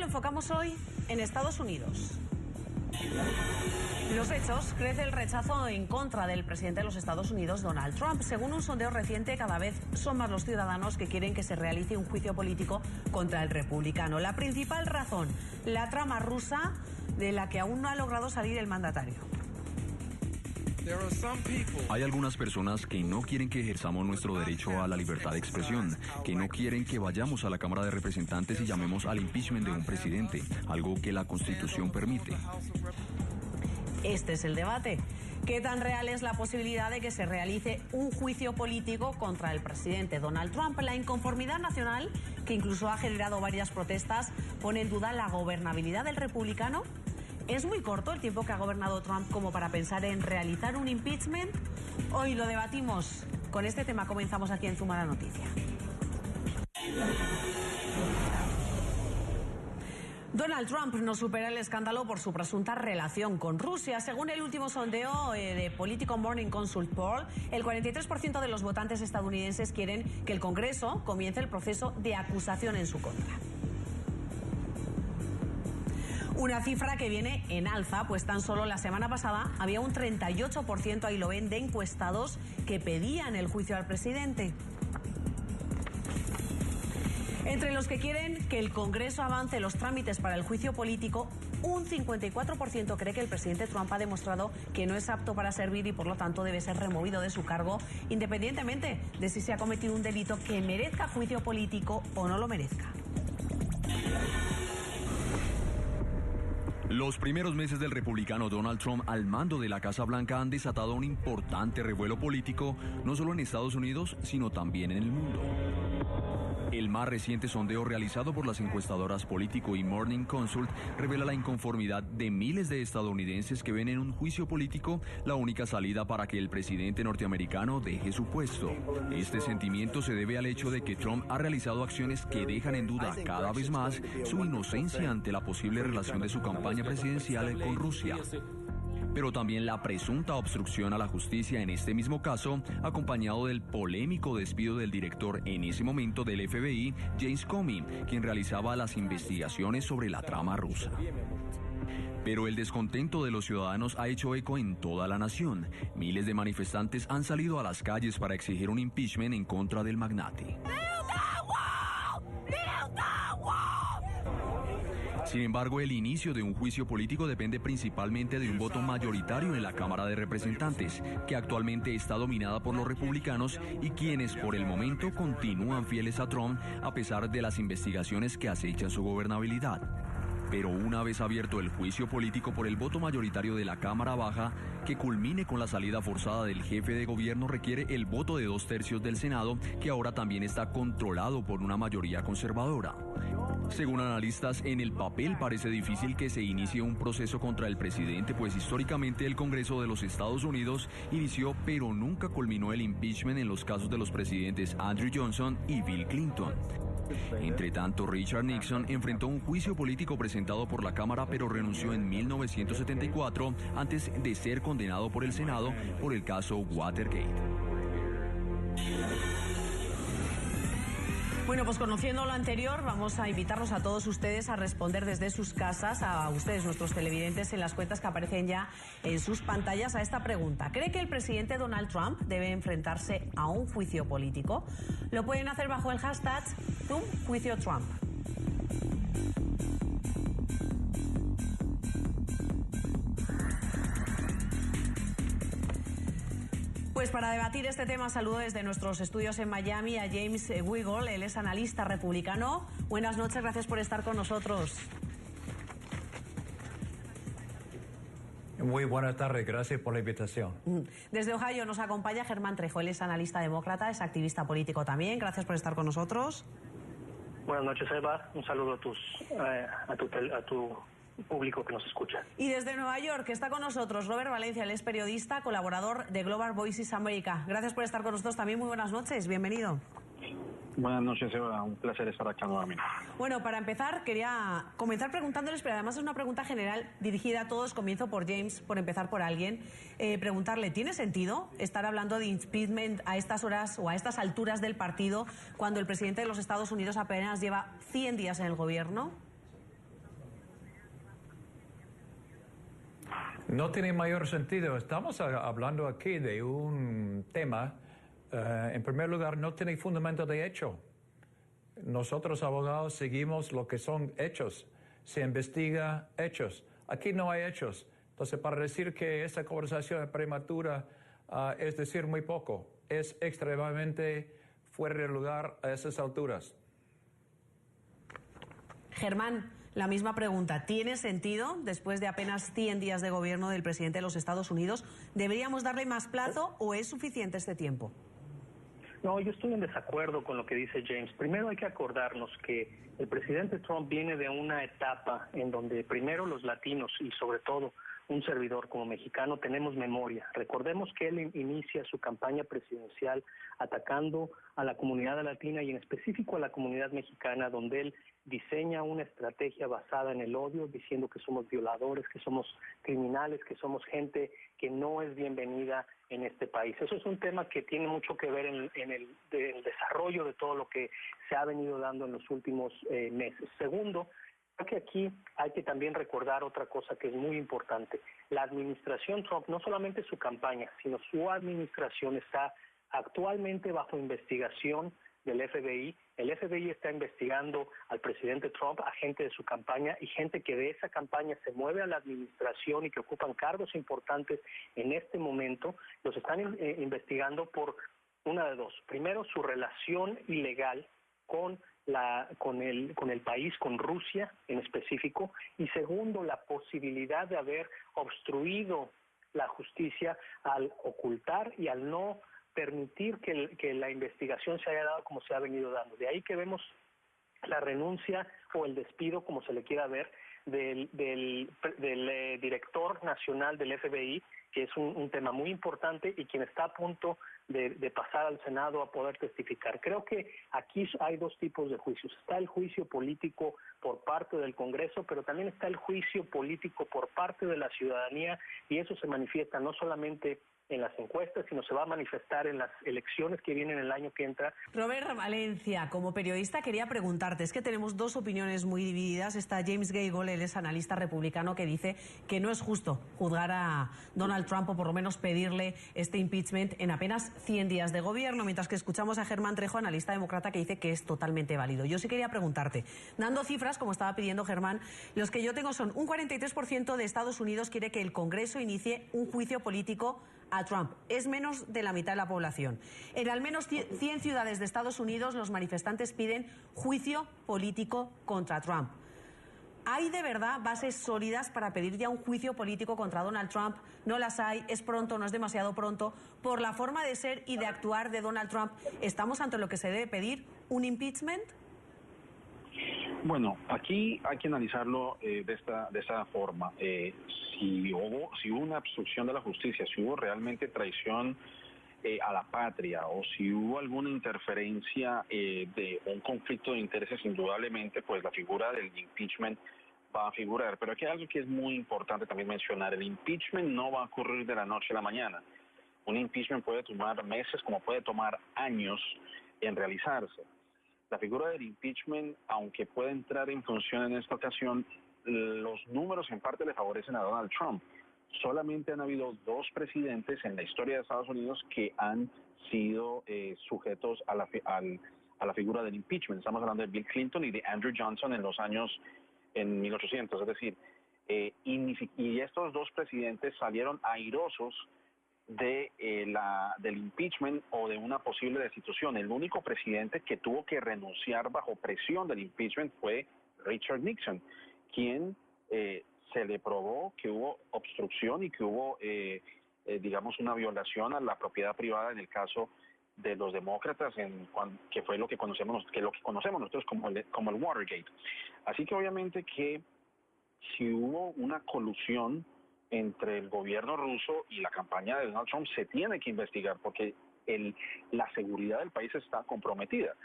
enfocamos hoy en Estados Unidos. Los hechos, crece el rechazo en contra del presidente de los Estados Unidos, Donald Trump. Según un sondeo reciente, cada vez son más los ciudadanos que quieren que se realice un juicio político contra el republicano. La principal razón, la trama rusa de la que aún no ha logrado salir el mandatario. Hay algunas personas que no quieren que ejerzamos nuestro derecho a la libertad de expresión, que no quieren que vayamos a la Cámara de Representantes y llamemos al impeachment de un presidente, algo que la Constitución permite. Este es el debate. ¿Qué tan real es la posibilidad de que se realice un juicio político contra el presidente Donald Trump? La inconformidad nacional, que incluso ha generado varias protestas, pone en duda la gobernabilidad del republicano. ¿Es muy corto el tiempo que ha gobernado Trump como para pensar en realizar un impeachment? Hoy lo debatimos. Con este tema comenzamos aquí en Zuma la Noticia. Donald Trump no supera el escándalo por su presunta relación con Rusia. Según el último sondeo de Politico Morning Consult Poll, el 43% de los votantes estadounidenses quieren que el Congreso comience el proceso de acusación en su contra. Una cifra que viene en alza, pues tan solo la semana pasada había un 38%, ahí lo ven, de encuestados que pedían el juicio al presidente. Entre los que quieren que el Congreso avance los trámites para el juicio político, un 54% cree que el presidente Trump ha demostrado que no es apto para servir y por lo tanto debe ser removido de su cargo, independientemente de si se ha cometido un delito que merezca juicio político o no lo merezca. Los primeros meses del republicano Donald Trump al mando de la Casa Blanca han desatado un importante revuelo político, no solo en Estados Unidos, sino también en el mundo. El más reciente sondeo realizado por las encuestadoras Politico y Morning Consult revela la inconformidad de miles de estadounidenses que ven en un juicio político la única salida para que el presidente norteamericano deje su puesto. Este sentimiento se debe al hecho de que Trump ha realizado acciones que dejan en duda cada vez más su inocencia ante la posible relación de su campaña presidencial con Rusia. Pero también la presunta obstrucción a la justicia en este mismo caso, acompañado del polémico despido del director en ese momento del FBI, James Comey, quien realizaba las investigaciones sobre la trama rusa. Pero el descontento de los ciudadanos ha hecho eco en toda la nación. Miles de manifestantes han salido a las calles para exigir un impeachment en contra del magnate. Sin embargo, el inicio de un juicio político depende principalmente de un voto mayoritario en la Cámara de Representantes, que actualmente está dominada por los republicanos y quienes por el momento continúan fieles a Trump a pesar de las investigaciones que acechan su gobernabilidad. Pero una vez abierto el juicio político por el voto mayoritario de la Cámara Baja, que culmine con la salida forzada del jefe de gobierno requiere el voto de 2/3 del Senado, que ahora también está controlado por una mayoría conservadora. Según analistas, en el papel parece difícil que se inicie un proceso contra el presidente, pues históricamente el Congreso de los Estados Unidos inició pero nunca culminó el impeachment en los casos de los presidentes Andrew Johnson y Bill Clinton. Entre tanto, Richard Nixon enfrentó un juicio político presentado por la Cámara pero renunció en 1974 antes de ser condenado por el Senado por el caso Watergate. Bueno, pues conociendo lo anterior, vamos a invitarlos a todos ustedes a responder desde sus casas, a ustedes, nuestros televidentes, en las cuentas que aparecen ya en sus pantallas, a esta pregunta. ¿Cree que el presidente Donald Trump debe enfrentarse a un juicio político? Lo pueden hacer bajo el hashtag #JuicioTrump. Pues para debatir este tema saludo desde nuestros estudios en Miami a James Wiggle, él es analista republicano. Buenas noches, gracias por estar con nosotros. Muy buenas tardes, gracias por la invitación. Desde Ohio nos acompaña Germán Trejo, él es analista demócrata, es activista político también, gracias por estar con nosotros. Buenas noches, Eva, un saludo a tu público que nos escucha. Y desde Nueva York está con nosotros Robert Valencia, él es periodista, colaborador de Global Voices America. Gracias por estar con nosotros también, muy buenas noches, bienvenido. Buenas noches, Eva. Un placer estar acá nuevamente. Bueno, para empezar, quería comenzar preguntándoles, pero además es una pregunta general dirigida a todos. Comienzo por James, por empezar por alguien. Preguntarle, ¿tiene sentido estar hablando de impeachment a estas horas o a estas alturas del partido cuando el presidente de los Estados Unidos apenas lleva 100 días en el gobierno? No tiene mayor sentido. Estamos hablando aquí de un tema, en primer lugar, no tiene fundamento de hecho. Nosotros, abogados, seguimos lo que son hechos. Se investiga hechos. Aquí no hay hechos. Entonces, para decir que esa conversación es prematura, es decir muy poco. Es extremadamente fuera de lugar a esas alturas. Germán, la misma pregunta. ¿Tiene sentido, después de apenas 100 días de gobierno del presidente de los Estados Unidos, deberíamos darle más plazo o es suficiente este tiempo? No, yo estoy en desacuerdo con lo que dice James. Primero hay que acordarnos que el presidente Trump viene de una etapa en donde primero los latinos y sobre todo un servidor como mexicano tenemos memoria. Recordemos que él inicia su campaña presidencial atacando a la comunidad latina y en específico a la comunidad mexicana, donde él diseña una estrategia basada en el odio, diciendo que somos violadores, que somos criminales, que somos gente que no es bienvenida en este país. Eso es un tema que tiene mucho que ver en el desarrollo de todo lo que se ha venido dando en los últimos meses. Segundo, creo que aquí hay que también recordar otra cosa que es muy importante. La administración Trump, no solamente su campaña, sino su administración está actualmente bajo investigación del FBI. El FBI está investigando al presidente Trump, a gente de su campaña y gente que de esa campaña se mueve a la administración y que ocupan cargos importantes en este momento. Los están investigando por una de dos. Primero, su relación ilegal con el país, con Rusia en específico, y segundo, la posibilidad de haber obstruido la justicia al ocultar y al no permitir que la investigación se haya dado como se ha venido dando. De ahí que vemos la renuncia o el despido, como se le quiera ver, del director nacional del FBI, que es un tema muy importante y quien está a punto de pasar al Senado a poder testificar. Creo que aquí hay dos tipos de juicios. Está el juicio político por parte del Congreso, pero también está el juicio político por parte de la ciudadanía, y eso se manifiesta no solamente en las encuestas, sino se va a manifestar en las elecciones que vienen el año que entra. Robert Valencia, como periodista quería preguntarte, es que tenemos dos opiniones muy divididas. Está James Gable, él es analista republicano, que dice que no es justo juzgar a Donald Trump o por lo menos pedirle este impeachment en apenas 100 días de gobierno, mientras que escuchamos a Germán Trejo, analista demócrata, que dice que es totalmente válido. Yo sí quería preguntarte, dando cifras, como estaba pidiendo Germán, los que yo tengo son un 43% de Estados Unidos quiere que el Congreso inicie un juicio político a Trump. Es menos de la mitad de la población. En al menos 100 ciudades de Estados Unidos los manifestantes piden juicio político contra Trump. ¿Hay de verdad bases sólidas para pedir ya un juicio político contra Donald Trump? No las hay, es pronto, no es demasiado pronto. Por la forma de ser y de actuar de Donald Trump, ¿estamos ante lo que se debe pedir, un impeachment? Bueno, aquí hay que analizarlo de esta forma. Si hubo una obstrucción de la justicia, si hubo realmente traición a la patria o si hubo alguna interferencia de un conflicto de intereses, indudablemente, pues la figura del impeachment va a figurar. Pero aquí hay algo que es muy importante también mencionar. El impeachment no va a ocurrir de la noche a la mañana. Un impeachment puede tomar meses como puede tomar años en realizarse. La figura del impeachment, aunque puede entrar en función en esta ocasión, los números en parte le favorecen a Donald Trump. Solamente han habido dos presidentes en la historia de Estados Unidos que han sido sujetos a la figura del impeachment. Estamos hablando de Bill Clinton y de Andrew Johnson en 1800. Es decir, y estos dos presidentes salieron airosos del impeachment o de una posible destitución. El único presidente que tuvo que renunciar bajo presión del impeachment fue Richard Nixon, quien se le probó que hubo obstrucción y que hubo, digamos, una violación a la propiedad privada en el caso de los demócratas, que fue lo que conocemos nosotros como el Watergate. Así que obviamente que si hubo una colusión entre el gobierno ruso y la campaña de Donald Trump, se tiene que investigar porque la seguridad del país está comprometida.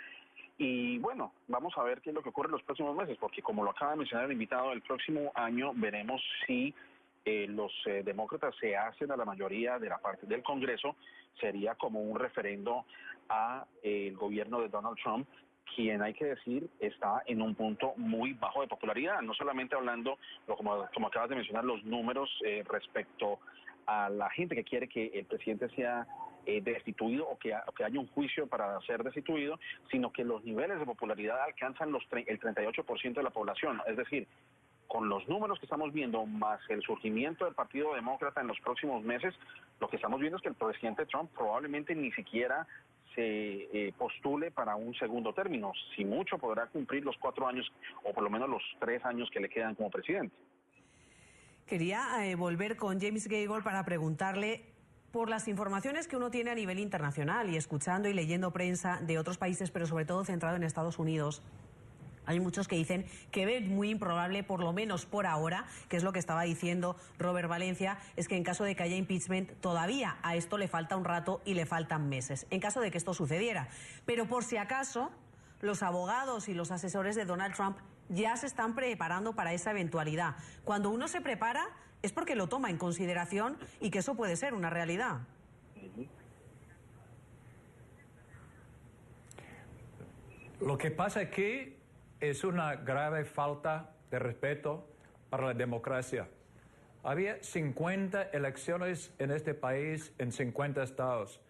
Y bueno, vamos a ver qué es lo que ocurre en los próximos meses, porque como lo acaba de mencionar el invitado, el próximo año veremos si los demócratas se hacen a la mayoría de la parte del Congreso. Sería como un referendo a el gobierno de Donald Trump, quien hay que decir está en un punto muy bajo de popularidad, no solamente hablando, como acabas de mencionar, los números respecto a la gente que quiere que el presidente sea destituido o que haya un juicio para ser destituido, sino que los niveles de popularidad alcanzan el 38% de la población, es decir, con los números que estamos viendo, más el surgimiento del Partido Demócrata en los próximos meses, lo que estamos viendo es que el presidente Trump probablemente ni siquiera se postule para un segundo término. Si mucho, podrá cumplir los 4 años o por lo menos los 3 años que le quedan como presidente. Quería volver con James Gagel para preguntarle por las informaciones que uno tiene a nivel internacional y escuchando y leyendo prensa de otros países, pero sobre todo centrado en Estados Unidos. Hay muchos que dicen que ven muy improbable, por lo menos por ahora, que es lo que estaba diciendo Robert Valencia, es que en caso de que haya impeachment, todavía a esto le falta un rato y le faltan meses, en caso de que esto sucediera. Pero por si acaso, los abogados y los asesores de Donald Trump ya se están preparando para esa eventualidad. Cuando uno se prepara es porque lo toma en consideración y que eso puede ser una realidad. Lo que pasa aquí es una grave falta de respeto para la democracia. Había 50 elecciones en este país en 50 estados.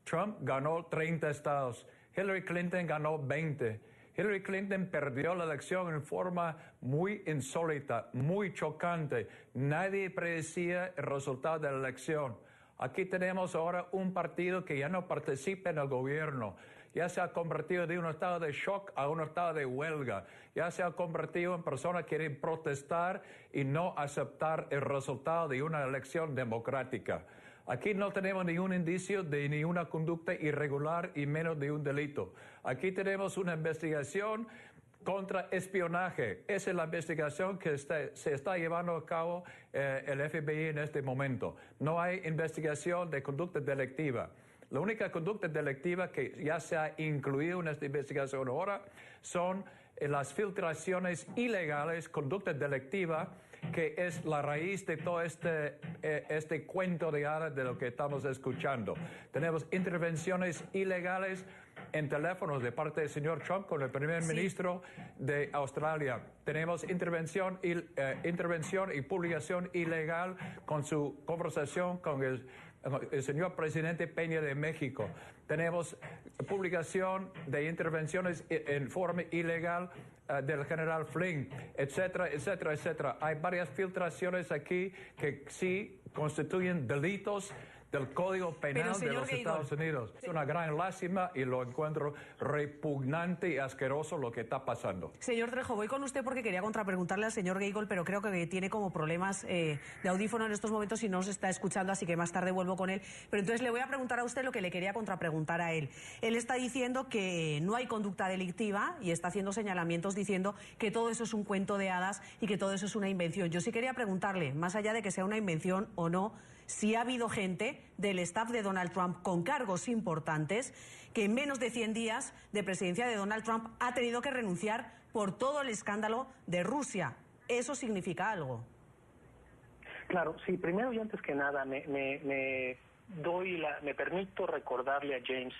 Trump ganó 30 estados. Hillary Clinton ganó 20. Hillary Clinton perdió la elección en forma muy insólita, muy chocante. Nadie predecía el resultado de la elección. Aquí tenemos ahora un partido que ya no participa en el gobierno. Ya se ha convertido de un estado de shock a un estado de huelga. Ya se ha convertido en personas que quieren protestar y no aceptar el resultado de una elección democrática. Aquí no tenemos ningún indicio de ninguna conducta irregular y menos de un delito. Aquí tenemos una investigación contra espionaje. Esa es la investigación que se está llevando a cabo el FBI en este momento. No hay investigación de conducta delictiva. La única conducta delictiva que ya se ha incluido en esta investigación ahora son las filtraciones ilegales, conducta delictiva, que es la raíz de todo este cuento de hadas de lo que estamos escuchando. Tenemos intervenciones ilegales en teléfonos de parte del señor Trump con el primer ministro de Australia. Tenemos intervención y publicación ilegal con su conversación con el señor presidente Peña de México. Tenemos publicación de intervenciones en forma ilegal del general Flynn, etcétera, etcétera, etcétera. Hay varias filtraciones aquí que sí constituyen delitos del Código Penal de los Estados Unidos. Es una gran lástima y lo encuentro repugnante y asqueroso lo que está pasando. Señor Trejo, voy con usted porque quería contrapreguntarle al señor Gagel, pero creo que tiene como problemas de audífono en estos momentos y no se está escuchando, así que más tarde vuelvo con él. Pero entonces le voy a preguntar a usted lo que le quería contrapreguntar a él. Él está diciendo que no hay conducta delictiva y está haciendo señalamientos diciendo que todo eso es un cuento de hadas y que todo eso es una invención. Yo sí quería preguntarle, más allá de que sea una invención o no, si ha habido gente del staff de Donald Trump con cargos importantes que en menos de 100 días de presidencia de Donald Trump ha tenido que renunciar por todo el escándalo de Rusia. ¿Eso significa algo? Claro, sí, primero y antes que nada me permito recordarle a James,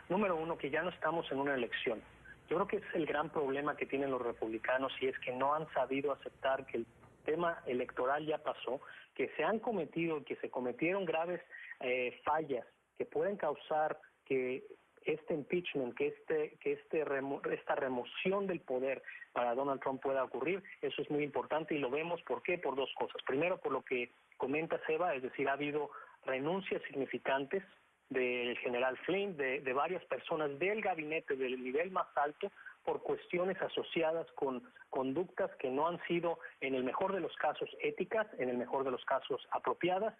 número uno, que ya no estamos en una elección. Yo creo que es el gran problema que tienen los republicanos y es que no han sabido aceptar que el tema electoral ya pasó, que se han cometido, que se cometieron graves fallas que pueden causar que este impeachment, esta remoción del poder para Donald Trump pueda ocurrir. Eso es muy importante y lo vemos, ¿por qué? Por dos cosas. Primero, por lo que comenta Seba, es decir, ha habido renuncias significantes del general Flynn, de varias personas del gabinete del nivel más alto, por cuestiones asociadas con conductas que no han sido, en el mejor de los casos, éticas, en el mejor de los casos, apropiadas,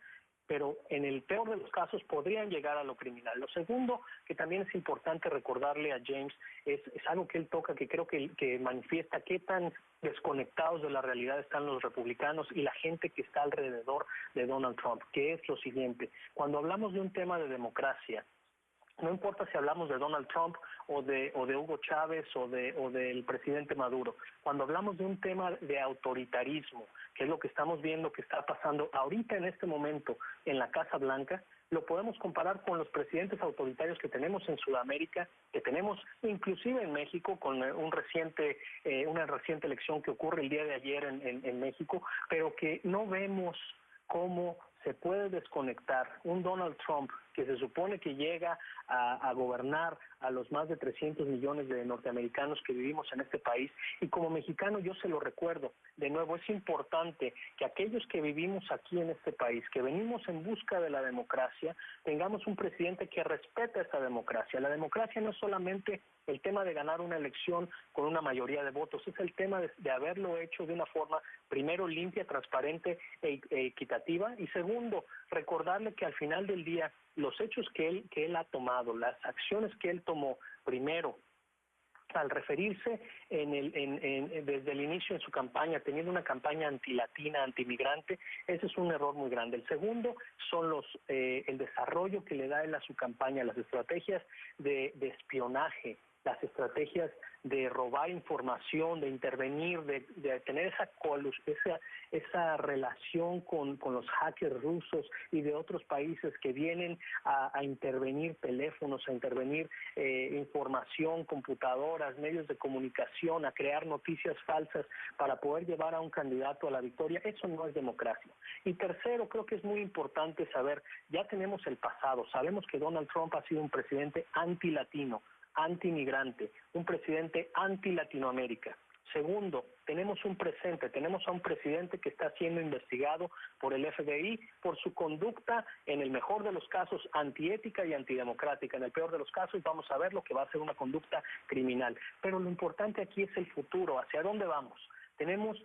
pero en el peor de los casos podrían llegar a lo criminal. Lo segundo, que también es importante recordarle a James, es algo que él toca, que creo que manifiesta qué tan desconectados de la realidad están los republicanos y la gente que está alrededor de Donald Trump, que es lo siguiente: cuando hablamos de un tema de democracia, no importa si hablamos de Donald Trump o de Hugo Chávez o del presidente Maduro. Cuando hablamos de un tema de autoritarismo, que es lo que estamos viendo que está pasando ahorita en este momento en la Casa Blanca, lo podemos comparar con los presidentes autoritarios que tenemos en Sudamérica, que tenemos inclusive en México, con una reciente elección que ocurre el día de ayer en México, pero que no vemos cómo se puede desconectar un Donald Trump que se supone que llega a gobernar a los más de 300 millones de norteamericanos que vivimos en este país. Y como mexicano yo se lo recuerdo, de nuevo es importante que aquellos que vivimos aquí en este país, que venimos en busca de la democracia, tengamos un presidente que respete esa democracia. La democracia no es solamente el tema de ganar una elección con una mayoría de votos, es el tema de haberlo hecho de una forma, primero, limpia, transparente e equitativa, y segundo, recordarle que al final del día los hechos que él ha tomado, las acciones que él tomó, primero, al referirse desde el inicio en su campaña, teniendo una campaña antilatina, antimigrante, ese es un error muy grande. El segundo son el desarrollo que le da él a su campaña, las estrategias de espionaje, las estrategias de robar información, de intervenir, de tener esa relación con los hackers rusos y de otros países que vienen a intervenir teléfonos, a intervenir información, computadoras, medios de comunicación, a crear noticias falsas para poder llevar a un candidato a la victoria. Eso no es democracia. Y tercero, creo que es muy importante saber, ya tenemos el pasado, sabemos que Donald Trump ha sido un presidente antilatino, antimigrante, un presidente anti-Latinoamérica. Segundo, tenemos un presente, tenemos a un presidente que está siendo investigado por el FBI por su conducta, en el mejor de los casos, antiética y antidemocrática. En el peor de los casos vamos a ver lo que va a ser una conducta criminal. Pero lo importante aquí es el futuro, hacia dónde vamos. Tenemos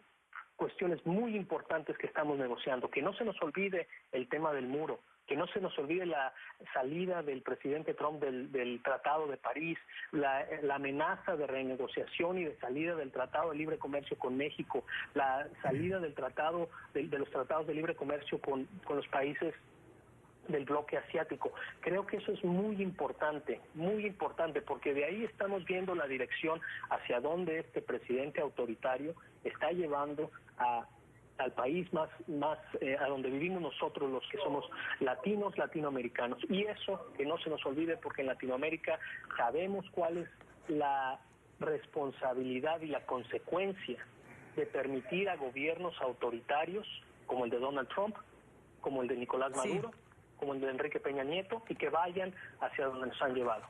cuestiones muy importantes que estamos negociando, que no se nos olvide el tema del muro, que no se nos olvide la salida del presidente Trump del Tratado de París, la amenaza de renegociación y de salida del Tratado de Libre Comercio con México, la salida del tratado de los tratados de libre comercio con los países del bloque asiático. Creo que eso es muy importante, porque de ahí estamos viendo la dirección hacia donde este presidente autoritario está llevando al país más a donde vivimos nosotros, los que somos latinos, latinoamericanos. Y eso que no se nos olvide, porque en Latinoamérica sabemos cuál es la responsabilidad y la consecuencia de permitir a gobiernos autoritarios como el de Donald Trump, como el de Nicolás Maduro, como el de Enrique Peña Nieto, y que vayan hacia donde nos han llevado.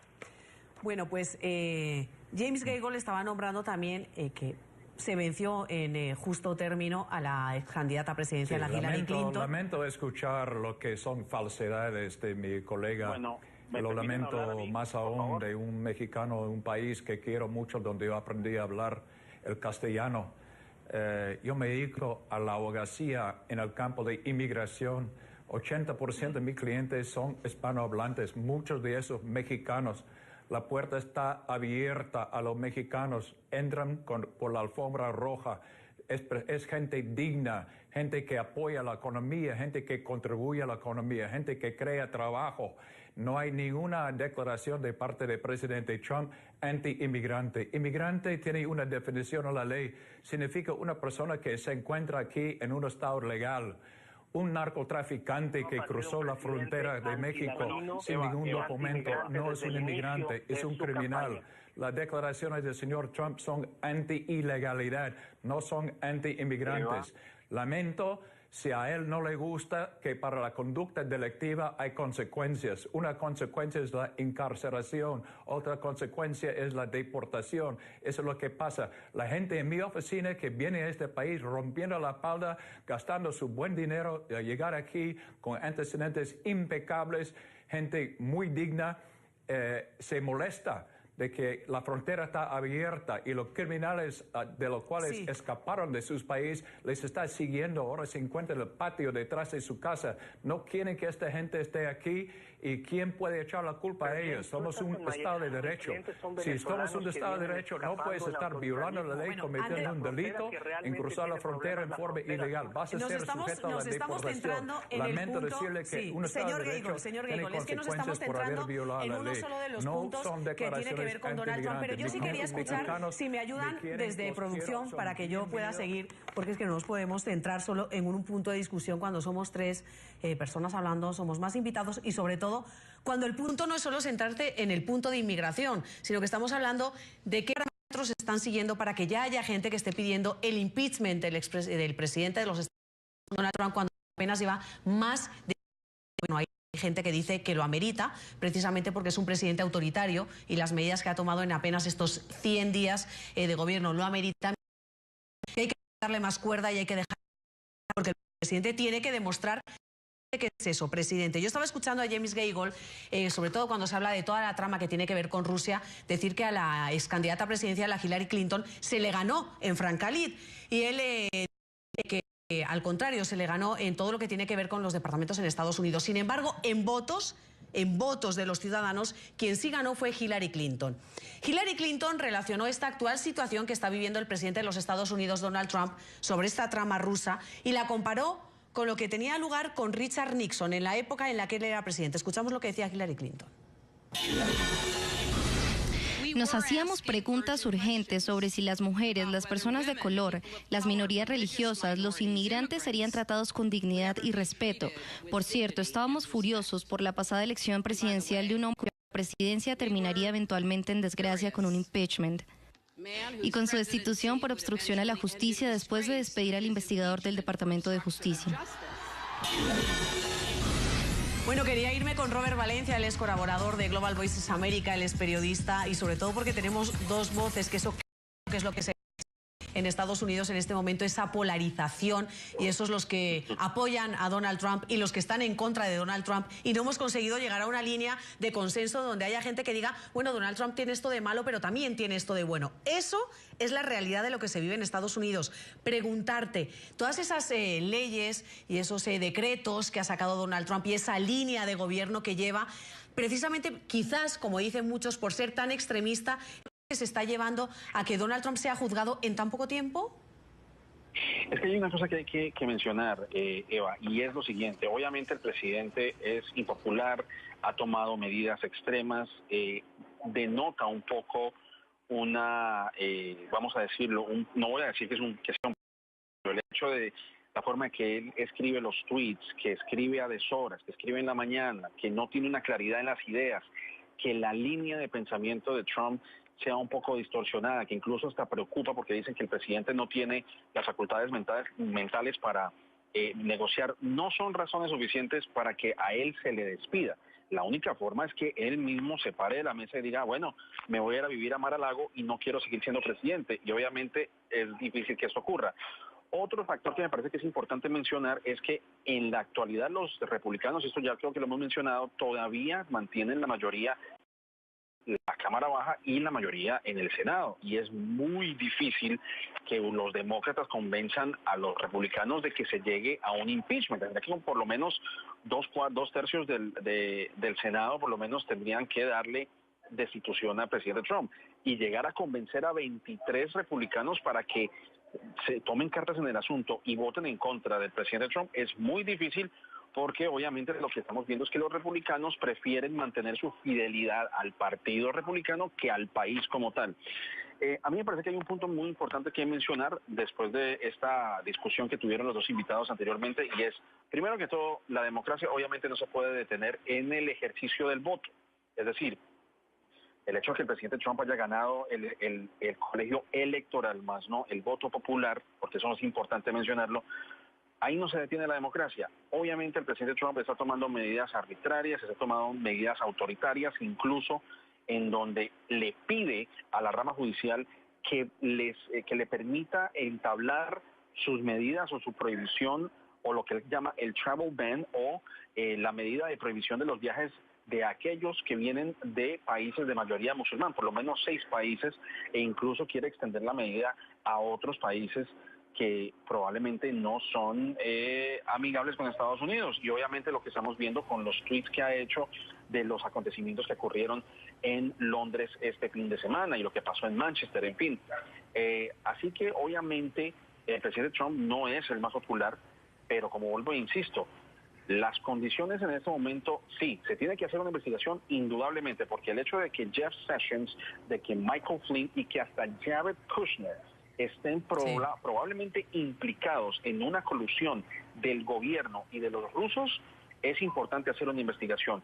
Bueno, pues James Gaygle estaba nombrando también que se venció en justo término a la ex candidata presidencial, a Hillary Clinton. Lamento escuchar lo que son falsedades de mi colega. Bueno, lo lamento más aún de un mexicano de un país que quiero mucho, donde yo aprendí a hablar el castellano. Yo me dedico a la abogacía en el campo de inmigración. 80% de mis clientes son hispanohablantes, muchos de esos mexicanos. La puerta está abierta a los mexicanos, entran por la alfombra roja. Es gente digna, gente que apoya la economía, gente que contribuye a la economía, gente que crea trabajo. No hay ninguna declaración de parte del presidente Trump anti-inmigrante. Inmigrante tiene una definición en la ley. Significa una persona que se encuentra aquí en un estado legal. Un narcotraficante que cruzó la frontera de México sin ningún documento no es un inmigrante, es un criminal. Las declaraciones del señor Trump son anti-ilegalidad, no son anti-inmigrantes. Lamento si a él no le gusta que para la conducta delictiva hay consecuencias. Una consecuencia es la encarceración, otra consecuencia es la deportación. Eso es lo que pasa. La gente en mi oficina que viene a este país rompiendo la espalda, gastando su buen dinero, a llegar aquí con antecedentes impecables, gente muy digna, se molesta de que la frontera está abierta y los criminales de los cuales escaparon de sus países les está siguiendo. Ahora se encuentran en el patio detrás de su casa. No quieren que esta gente esté aquí. ¿Y quién puede echar la culpa a ellos? Somos un Estado de Derecho. Si somos un Estado de Derecho, no puedes estar violando la ley, cometiendo un delito en cruzar la frontera en forma ilegal. Vas a ser sujeto a la deportación. Lamento decirle que un Estado de Derecho tiene consecuencias por haber violado la ley. No son declaraciones ver con Donald Trump, pero yo sí quería escuchar, si me ayudan desde producción para que yo pueda seguir, porque es que no nos podemos centrar solo en un punto de discusión cuando somos tres personas hablando, somos más invitados y sobre todo cuando el punto no es solo centrarte en el punto de inmigración, sino que estamos hablando de qué parámetros están siguiendo para que ya haya gente que esté pidiendo el impeachment del presidente de los Estados Unidos, Donald Trump, cuando apenas lleva más de... Bueno, hay gente que dice que lo amerita, precisamente porque es un presidente autoritario y las medidas que ha tomado en apenas estos 100 días de gobierno lo ameritan. Y hay que darle más cuerda y hay que dejar, porque el presidente tiene que demostrar que es eso, presidente. Yo estaba escuchando a James Gaygold, sobre todo cuando se habla de toda la trama que tiene que ver con Rusia, decir que a la ex candidata presidencial, a Hillary Clinton, se le ganó en Francalit. Y él que al contrario, se le ganó en todo lo que tiene que ver con los departamentos en Estados Unidos. Sin embargo, en votos de los ciudadanos, quien sí ganó fue Hillary Clinton. Hillary Clinton relacionó esta actual situación que está viviendo el presidente de los Estados Unidos, Donald Trump, sobre esta trama rusa y la comparó con lo que tenía lugar con Richard Nixon en la época en la que él era presidente. Escuchamos lo que decía Hillary Clinton. Nos hacíamos preguntas urgentes sobre si las mujeres, las personas de color, las minorías religiosas, los inmigrantes serían tratados con dignidad y respeto. Por cierto, estábamos furiosos por la pasada elección presidencial de un hombre cuya presidencia terminaría eventualmente en desgracia con un impeachment y con su destitución por obstrucción a la justicia después de despedir al investigador del Departamento de Justicia. Bueno, quería irme con Robert Valencia, él es colaborador de Global Voices America, él es periodista y sobre todo porque tenemos dos voces, que eso que es lo que se en Estados Unidos en este momento, esa polarización, y esos los que apoyan a Donald Trump y los que están en contra de Donald Trump, y no hemos conseguido llegar a una línea de consenso donde haya gente que diga, bueno, Donald Trump tiene esto de malo, pero también tiene esto de bueno. Eso es la realidad de lo que se vive en Estados Unidos. Preguntarte, todas esas leyes y esos decretos que ha sacado Donald Trump y esa línea de gobierno que lleva, precisamente, quizás, como dicen muchos, por ser tan extremista, ¿se está llevando a que Donald Trump sea juzgado en tan poco tiempo? Es que hay una cosa que hay que mencionar, Eva, y es lo siguiente. Obviamente el presidente es impopular, ha tomado medidas extremas, denota un poco una, vamos a decirlo, no voy a decir que sea un pero el hecho de la forma que él escribe los tweets, que escribe a deshoras, que escribe en la mañana, que no tiene una claridad en las ideas, que la línea de pensamiento de Trump sea un poco distorsionada, que incluso hasta preocupa porque dicen que el presidente no tiene las facultades mentales para negociar, no son razones suficientes para que a él se le despida. La única forma es que él mismo se pare de la mesa y diga, bueno, me voy a ir a vivir a Mar-a-Lago y no quiero seguir siendo presidente. Y obviamente es difícil que esto ocurra. Otro factor que me parece que es importante mencionar es que en la actualidad los republicanos, esto ya creo que lo hemos mencionado, todavía mantienen la mayoría la Cámara Baja y la mayoría en el Senado. Y es muy difícil que los demócratas convenzan a los republicanos de que se llegue a un impeachment. Tendría que por lo menos dos tercios del Senado por lo menos tendrían que darle destitución al presidente Trump. Y llegar a convencer a 23 republicanos para que se tomen cartas en el asunto y voten en contra del presidente Trump es muy difícil, porque obviamente lo que estamos viendo es que los republicanos prefieren mantener su fidelidad al partido republicano que al país como tal. A mí me parece que hay un punto muy importante que mencionar después de esta discusión que tuvieron los dos invitados anteriormente, y es, primero que todo, la democracia obviamente no se puede detener en el ejercicio del voto. Es decir, el hecho de que el presidente Trump haya ganado el colegio electoral más no el voto popular, porque eso es importante mencionarlo, ahí no se detiene la democracia. Obviamente el presidente Trump está tomando medidas arbitrarias, está tomando medidas autoritarias, incluso en donde le pide a la rama judicial que le permita entablar sus medidas o su prohibición, o lo que él llama el travel ban, o la medida de prohibición de los viajes de aquellos que vienen de países de mayoría musulmán, por lo menos 6 países, e incluso quiere extender la medida a otros países que probablemente no son amigables con Estados Unidos. Y obviamente lo que estamos viendo con los tweets que ha hecho de los acontecimientos que ocurrieron en Londres este fin de semana y lo que pasó en Manchester, en fin. Así que obviamente el presidente Trump no es el más popular, pero como vuelvo e insisto, Las condiciones en este momento, sí, se tiene que hacer una investigación indudablemente, porque el hecho de que Jeff Sessions, de que Michael Flynn y que hasta Jared Kushner estén probablemente implicados en una colusión del gobierno y de los rusos, es importante hacer una investigación.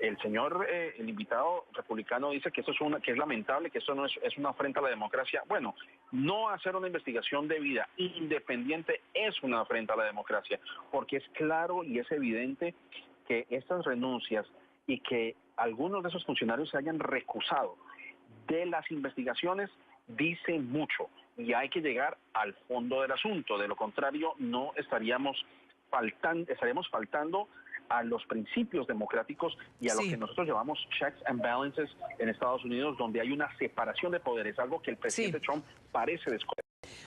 El señor, el invitado republicano dice que eso es que es lamentable, que eso no es una afrenta a la democracia. Bueno, no hacer una investigación debida, independiente, es una afrenta a la democracia, porque es claro y es evidente que estas renuncias y que algunos de esos funcionarios se hayan recusado de las investigaciones dicen mucho y hay que llegar al fondo del asunto. De lo contrario, no estaríamos faltando a los principios democráticos y a lo que nosotros llamamos checks and balances en Estados Unidos, donde hay una separación de poderes, algo que el presidente Trump parece desconocer.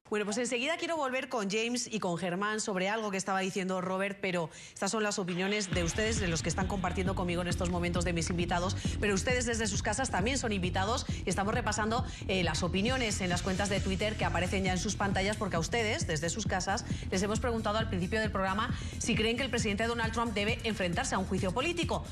Bueno, pues enseguida quiero volver con James y con Germán sobre algo que estaba diciendo Robert, pero estas son las opiniones de ustedes, de los que están compartiendo conmigo en estos momentos, de mis invitados, pero ustedes desde sus casas también son invitados y estamos repasando las opiniones en las cuentas de Twitter que aparecen ya en sus pantallas, porque a ustedes, desde sus casas, les hemos preguntado al principio del programa si creen que el presidente Donald Trump debe enfrentarse a un juicio político.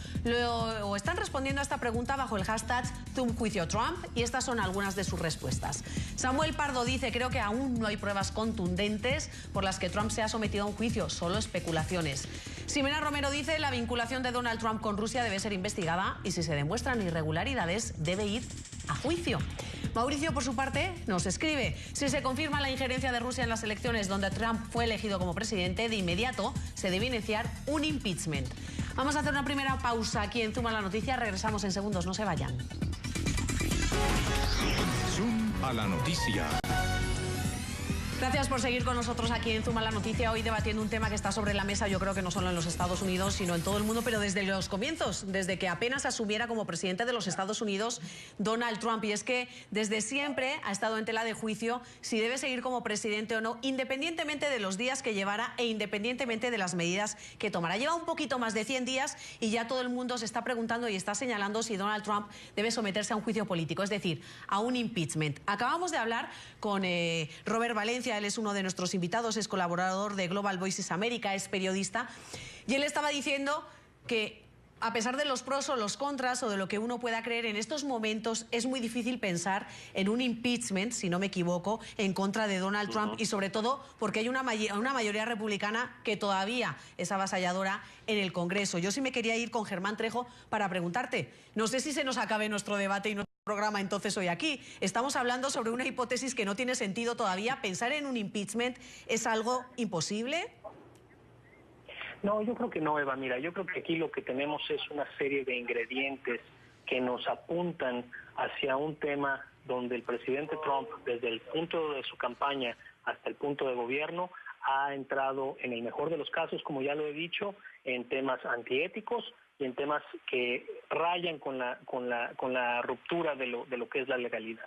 O están respondiendo a esta pregunta bajo el hashtag #TrumpJuicioTrump y estas son algunas de sus respuestas. Samuel Pardo dice: creo que aún no hay pruebas contundentes por las que Trump sea sometido a un juicio, solo especulaciones. Ximena Romero dice: la vinculación de Donald Trump con Rusia debe ser investigada y si se demuestran irregularidades debe ir a juicio. Mauricio, por su parte, nos escribe: si se confirma la injerencia de Rusia en las elecciones donde Trump fue elegido como presidente, de inmediato se debe iniciar un impeachment. Vamos a hacer una primera pausa aquí en Zoom a la Noticia. Regresamos en segundos, no se vayan. Zoom a la Noticia. Gracias por seguir con nosotros aquí en Zoom a la Noticia, hoy debatiendo un tema que está sobre la mesa, yo creo que no solo en los Estados Unidos, sino en todo el mundo, pero desde los comienzos, desde que apenas asumiera como presidente de los Estados Unidos Donald Trump. Y es que desde siempre ha estado en tela de juicio si debe seguir como presidente o no, independientemente de los días que llevara e independientemente de las medidas que tomara. Lleva un poquito más de 100 días y ya todo el mundo se está preguntando y está señalando si Donald Trump debe someterse a un juicio político, es decir, a un impeachment. Acabamos de hablar con Robert Valencia. Él es uno de nuestros invitados, es colaborador de Global Voices America, es periodista, y él estaba diciendo que a pesar de los pros o los contras o de lo que uno pueda creer, en estos momentos es muy difícil pensar en un impeachment, si no me equivoco, en contra de Donald Trump, y sobre todo porque hay una mayoría republicana que todavía es avasalladora en el Congreso. Yo sí me quería ir con Germán Trejo para preguntarte, no sé si se nos acabe nuestro debate y nuestro programa entonces hoy aquí. Estamos hablando sobre una hipótesis que no tiene sentido todavía. ¿Pensar en un impeachment es algo imposible? No, yo creo que no, Eva. Mira, yo creo que aquí lo que tenemos es una serie de ingredientes que nos apuntan hacia un tema donde el presidente Trump, desde el punto de su campaña hasta el punto de gobierno, ha entrado, en el mejor de los casos, como ya lo he dicho, en temas antiéticos y en temas que rayan con la ruptura de lo que es la legalidad.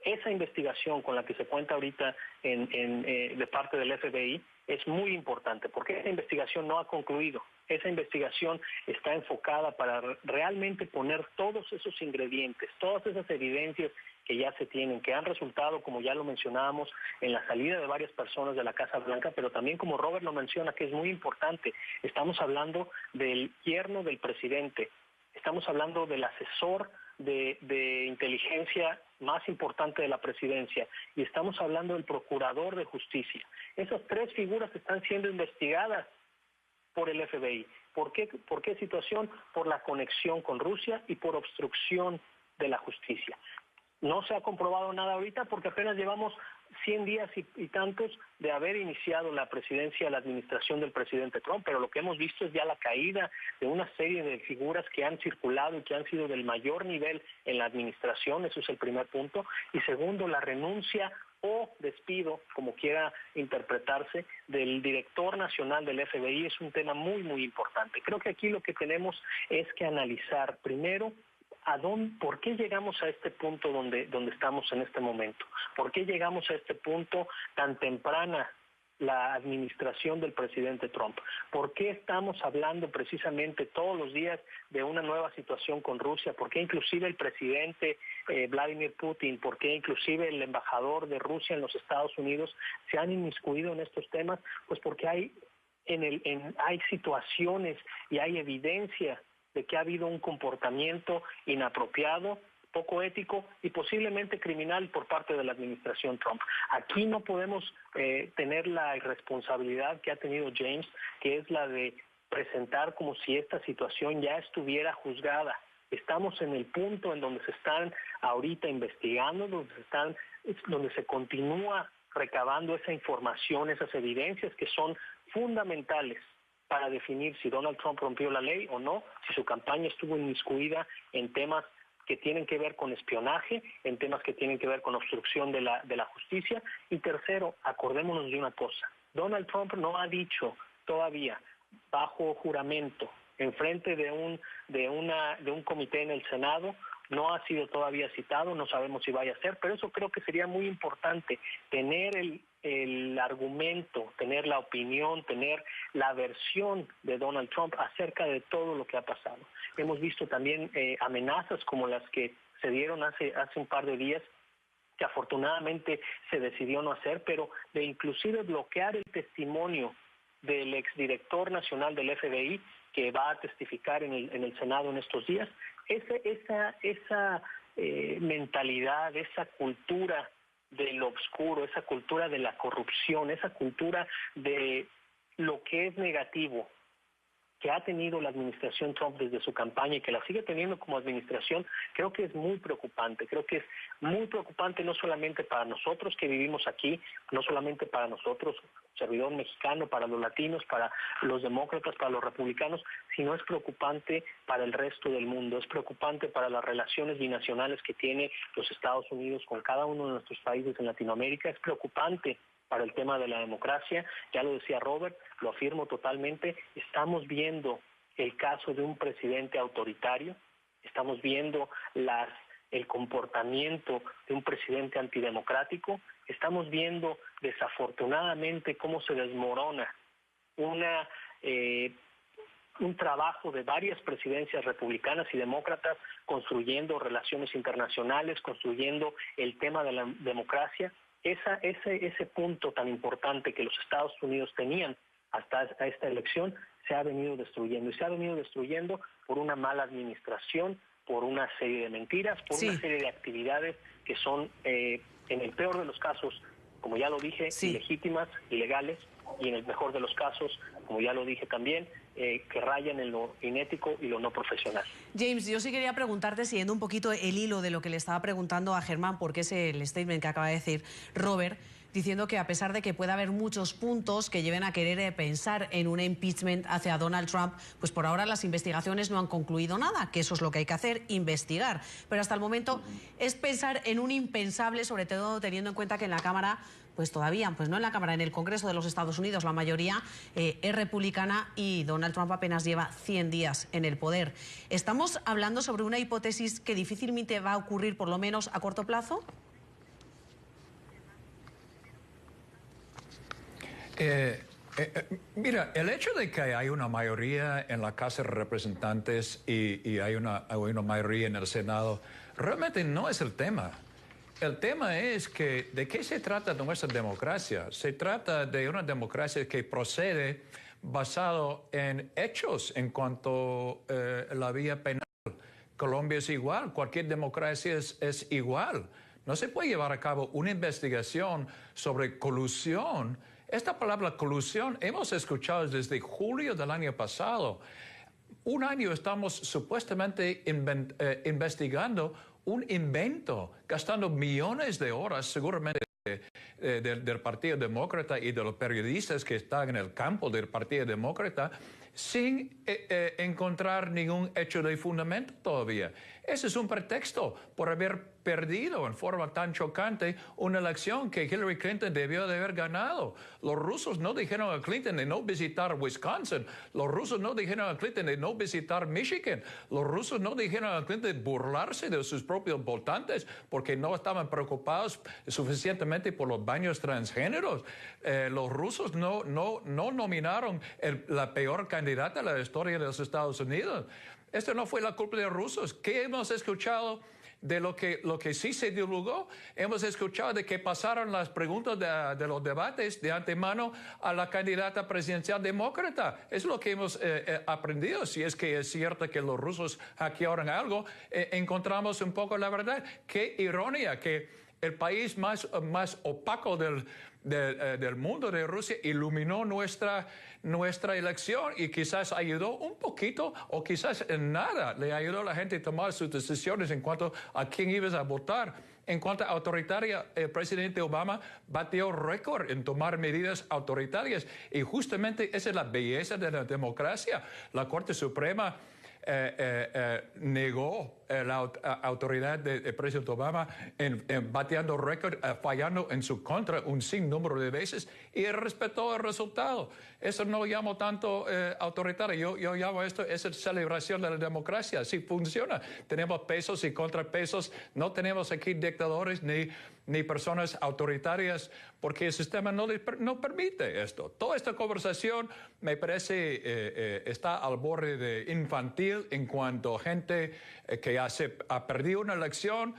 Esa investigación con la que se cuenta ahorita de parte del FBI es muy importante porque esa investigación no ha concluido. Esa investigación está enfocada para realmente poner todos esos ingredientes, todas esas evidencias que ya se tienen, que han resultado, como ya lo mencionábamos, en la salida de varias personas de la Casa Blanca, pero también, como Robert lo menciona, que es muy importante, estamos hablando del yerno del presidente, estamos hablando del asesor de inteligencia más importante de la presidencia y estamos hablando del procurador de justicia. Esas tres figuras están siendo investigadas por el FBI. ¿Por qué situación? Por la conexión con Rusia y por obstrucción de la justicia. No se ha comprobado nada ahorita porque apenas llevamos 100 días y tantos de haber iniciado la presidencia, la administración del presidente Trump, pero lo que hemos visto es ya la caída de una serie de figuras que han circulado y que han sido del mayor nivel en la administración, eso es el primer punto, y segundo, la renuncia o despido, como quiera interpretarse, del director nacional del FBI es un tema muy, muy importante. Creo que aquí lo que tenemos es que analizar primero ¿por qué llegamos a este punto donde estamos en este momento? ¿Por qué llegamos a este punto tan temprana la administración del presidente Trump? ¿Por qué estamos hablando precisamente todos los días de una nueva situación con Rusia? ¿Por qué inclusive el presidente Vladimir Putin, por qué inclusive el embajador de Rusia en los Estados Unidos se han inmiscuido en estos temas? Pues porque hay hay situaciones y hay evidencia de que ha habido un comportamiento inapropiado, poco ético y posiblemente criminal por parte de la administración Trump. Aquí no podemos tener la irresponsabilidad que ha tenido James, que es la de presentar como si esta situación ya estuviera juzgada. Estamos en el punto en donde se están ahorita investigando, donde se continúa recabando esa información, esas evidencias que son fundamentales para definir si Donald Trump rompió la ley o no, si su campaña estuvo inmiscuida en temas que tienen que ver con espionaje, en temas que tienen que ver con obstrucción de la justicia. Y tercero, acordémonos de una cosa, Donald Trump no ha dicho todavía, bajo juramento, en frente de un comité en el Senado, no ha sido todavía citado, no sabemos si vaya a ser, pero eso creo que sería muy importante, tener el argumento, tener la opinión, tener la versión de Donald Trump acerca de todo lo que ha pasado. Hemos visto también amenazas como las que se dieron hace un par de días, que afortunadamente se decidió no hacer, pero de inclusive bloquear el testimonio del exdirector nacional del FBI, que va a testificar en el Senado en estos días. Esa mentalidad, esa cultura de lo oscuro, esa cultura de la corrupción, esa cultura de lo que es negativo que ha tenido la administración Trump desde su campaña y que la sigue teniendo como administración, creo que es muy preocupante. Creo que es muy preocupante no solamente para nosotros que vivimos aquí, no solamente para nosotros, servidor mexicano, para los latinos, para los demócratas, para los republicanos, sino es preocupante para el resto del mundo, es preocupante para las relaciones binacionales que tiene los Estados Unidos con cada uno de nuestros países en Latinoamérica, es preocupante para el tema de la democracia. Ya lo decía Robert, lo afirmo totalmente, estamos viendo el caso de un presidente autoritario, estamos viendo el comportamiento de un presidente antidemocrático, estamos viendo desafortunadamente cómo se desmorona un trabajo de varias presidencias republicanas y demócratas construyendo relaciones internacionales, construyendo el tema de la democracia. Ese punto tan importante que los Estados Unidos tenían hasta esta elección se ha venido destruyendo, y se ha venido destruyendo por una mala administración, por una serie de mentiras, por una serie de actividades que son, en el peor de los casos, como ya lo dije, ilegítimas, ilegales, y en el mejor de los casos, como ya lo dije también, que rayan en lo inético y lo no profesional. James, yo sí quería preguntarte, siguiendo un poquito el hilo de lo que le estaba preguntando a Germán, porque es el statement que acaba de decir Robert, diciendo que a pesar de que pueda haber muchos puntos que lleven a querer pensar en un impeachment hacia Donald Trump, pues por ahora las investigaciones no han concluido nada, que eso es lo que hay que hacer, investigar. Pero hasta el momento es pensar en un impensable, sobre todo teniendo en cuenta que en la Cámara, pues todavía, pues no en la Cámara, en el Congreso de los Estados Unidos, la mayoría es republicana y Donald Trump apenas lleva 100 días en el poder. ¿Estamos hablando sobre una hipótesis que difícilmente va a ocurrir, por lo menos a corto plazo? Mira, el hecho de que hay una mayoría en la Casa de Representantes y hay una mayoría en el Senado realmente no es el tema. El tema es que ¿de qué se trata nuestra democracia? Se trata de una democracia que procede basado en hechos en cuanto a la vía penal. Colombia es igual, cualquier democracia es igual. No se puede llevar a cabo una investigación sobre colusión. Esta palabra colusión hemos escuchado desde julio del año pasado. Un año estamos supuestamente investigando un invento, gastando millones de horas seguramente del Partido Demócrata y de los periodistas que están en el campo del Partido Demócrata sin encontrar ningún hecho de fundamento todavía. Ese es un pretexto por haber perdido en forma tan chocante una elección que Hillary Clinton debió de haber ganado. Los rusos no dijeron a Clinton de no visitar Wisconsin. Los rusos no dijeron a Clinton de no visitar Michigan. Los rusos no dijeron a Clinton de burlarse de sus propios votantes porque no estaban preocupados suficientemente por los baños transgéneros. Los rusos no nominaron la peor candidata de la historia de los Estados Unidos. Esto no fue la culpa de los rusos. ¿Qué hemos escuchado de lo que sí se divulgó. Hemos escuchado de que pasaron las preguntas de los debates de antemano a la candidata presidencial demócrata. Es lo que hemos aprendido. Si es que es cierto que los rusos hackearon algo, encontramos un poco la verdad. Qué ironía que el país más opaco del mundo de Rusia iluminó nuestra elección y quizás ayudó un poquito o quizás en nada le ayudó a la gente a tomar sus decisiones en cuanto a quién ibas a votar. En cuanto a autoritaria, el presidente Obama batió récord en tomar medidas autoritarias y justamente esa es la belleza de la democracia. La Corte Suprema negó la autoridad del presidente Obama en bateando récord, fallando en su contra un sinnúmero de veces y respetó el resultado. Eso no llamo tanto autoritario, yo llamo esto esa celebración de la democracia. Así funciona. Tenemos pesos y contrapesos, no tenemos aquí dictadores ni personas autoritarias porque el sistema no permite esto. Toda esta conversación me parece está al borde de infantil en cuanto a gente que ya ha perdido una elección,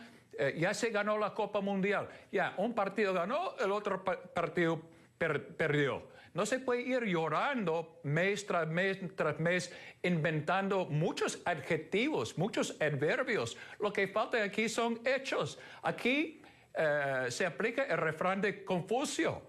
ya se ganó la Copa Mundial. Ya, un partido ganó, el otro partido perdió. No se puede ir llorando mes tras mes, inventando muchos adjetivos, muchos adverbios. Lo que falta aquí son hechos. Aquí se aplica el refrán de Confucio.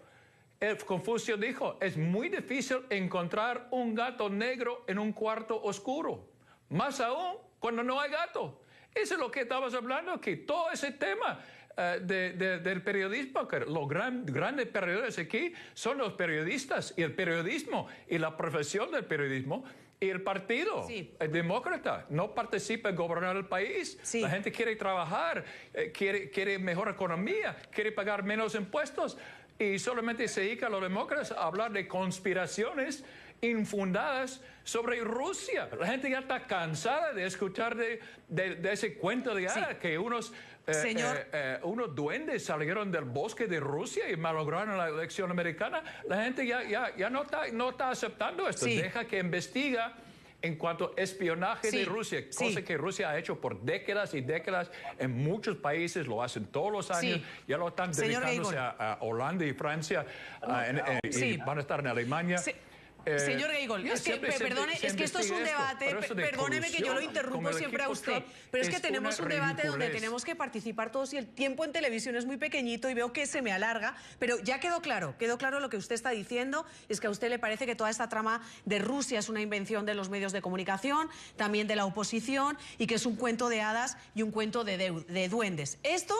Confucio dijo, es muy difícil encontrar un gato negro en un cuarto oscuro. Más aún cuando no hay gato. Eso es lo que estamos hablando aquí. Todo ese tema del periodismo, que los grandes periodistas aquí son los periodistas y el periodismo y la profesión del periodismo. Y el partido el demócrata no participa en gobernar el país. Sí. La gente quiere trabajar, quiere mejor economía, quiere pagar menos impuestos. Y solamente se dedican los demócratas a hablar de conspiraciones infundadas sobre Rusia. La gente ya está cansada de escuchar de ese cuento de hadas que unos duendes salieron del bosque de Rusia y malograron la elección americana. La gente ya no está aceptando esto. Sí. Deja que investiga en cuanto a espionaje de Rusia, cosa que Rusia ha hecho por décadas y décadas en muchos países, lo hacen todos los años, ya lo están dedicándose a Holanda y Francia, y van a estar en Alemania. Señor Giegold, es que esto es un debate, perdóneme que yo lo interrumpo siempre a usted, pero es que tenemos un debate donde tenemos que participar todos y el tiempo en televisión es muy pequeñito y veo que se me alarga, pero ya quedó claro lo que usted está diciendo, es que a usted le parece que toda esta trama de Rusia es una invención de los medios de comunicación, también de la oposición, y que es un cuento de hadas y un cuento de duendes. Esto...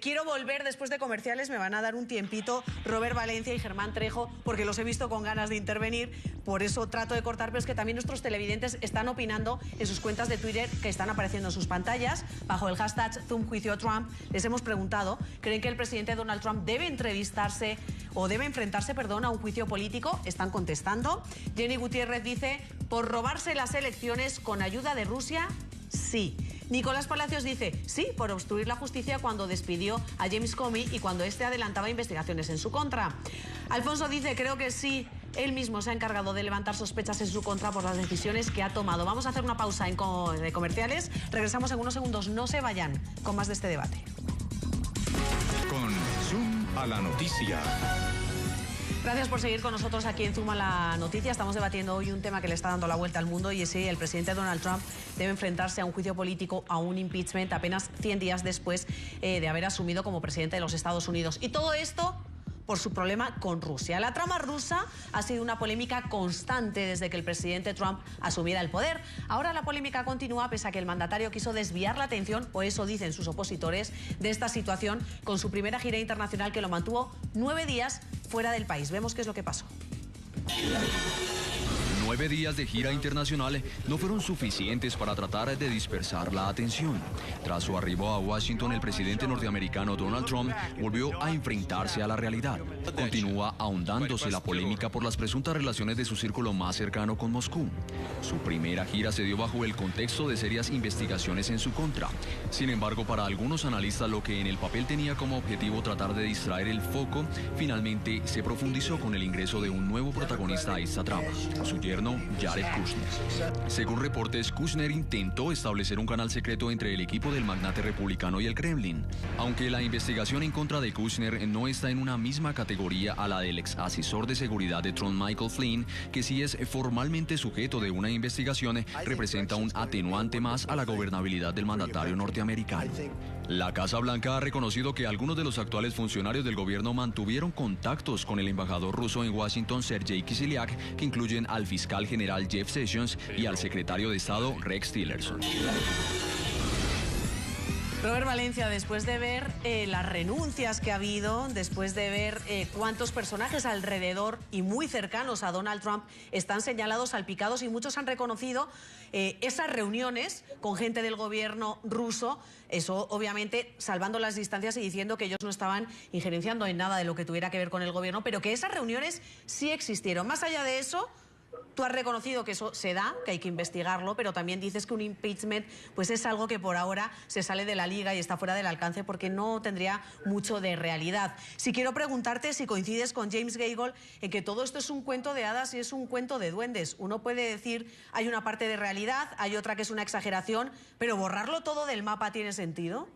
quiero volver después de comerciales, me van a dar un tiempito Robert Valencia y Germán Trejo, porque los he visto con ganas de intervenir, por eso trato de cortar, pero es que también nuestros televidentes están opinando en sus cuentas de Twitter que están apareciendo en sus pantallas, bajo el hashtag #ZoomJuicioTrump. Les hemos preguntado, ¿creen que el presidente Donald Trump debe enfrentarse a un juicio político? Están contestando. Jenny Gutiérrez dice, por robarse las elecciones con ayuda de Rusia, sí. Nicolás Palacios dice, sí, por obstruir la justicia cuando despidió a James Comey y cuando este adelantaba investigaciones en su contra. Alfonso dice, creo que sí, él mismo se ha encargado de levantar sospechas en su contra por las decisiones que ha tomado. Vamos a hacer una pausa de comerciales. Regresamos en unos segundos. No se vayan con más de este debate. Con Zoom a la noticia. Gracias por seguir con nosotros aquí en Zoom a la noticia. Estamos debatiendo hoy un tema que le está dando la vuelta al mundo y es si el presidente Donald Trump debe enfrentarse a un juicio político, a un impeachment, apenas 100 días después de haber asumido como presidente de los Estados Unidos. Y todo esto por su problema con Rusia. La trama rusa ha sido una polémica constante desde que el presidente Trump asumiera el poder. Ahora la polémica continúa pese a que el mandatario quiso desviar la atención, o eso dicen sus opositores, de esta situación con su primera gira internacional que lo mantuvo 9 días fuera del país. Vemos qué es lo que pasó. 9 días de gira internacional no fueron suficientes para tratar de dispersar la atención. Tras su arribo a Washington, el presidente norteamericano Donald Trump volvió a enfrentarse a la realidad. Continúa ahondándose la polémica por las presuntas relaciones de su círculo más cercano con Moscú. Su primera gira se dio bajo el contexto de serias investigaciones en su contra. Sin embargo, para algunos analistas, lo que en el papel tenía como objetivo tratar de distraer el foco, finalmente se profundizó con el ingreso de un nuevo protagonista a esta trama, su yerno gobierno, Jared Kushner. Según reportes, Kushner intentó establecer un canal secreto entre el equipo del magnate republicano y el Kremlin. Aunque la investigación en contra de Kushner no está en una misma categoría a la del ex asesor de seguridad de Trump, Michael Flynn, que sí es formalmente sujeto de una investigación, representa un atenuante más a la gobernabilidad del mandatario norteamericano. La Casa Blanca ha reconocido que algunos de los actuales funcionarios del gobierno mantuvieron contactos con el embajador ruso en Washington, Sergei Kislyak, que incluyen al fiscal general Jeff Sessions y al secretario de Estado Rex Tillerson. Robert Valencia, después de ver las renuncias que ha habido, después de ver cuántos personajes alrededor y muy cercanos a Donald Trump están señalados, salpicados, y muchos han reconocido esas reuniones con gente del gobierno ruso, eso obviamente salvando las distancias y diciendo que ellos no estaban injerenciando en nada de lo que tuviera que ver con el gobierno, pero que esas reuniones sí existieron. Más allá de eso, tú has reconocido que eso se da, que hay que investigarlo, pero también dices que un impeachment pues es algo que por ahora se sale de la liga y está fuera del alcance porque no tendría mucho de realidad. Si quiero preguntarte si coincides con James Gaygold en que todo esto es un cuento de hadas y es un cuento de duendes. Uno puede decir hay una parte de realidad, hay otra que es una exageración, pero borrarlo todo del mapa ¿tiene sentido?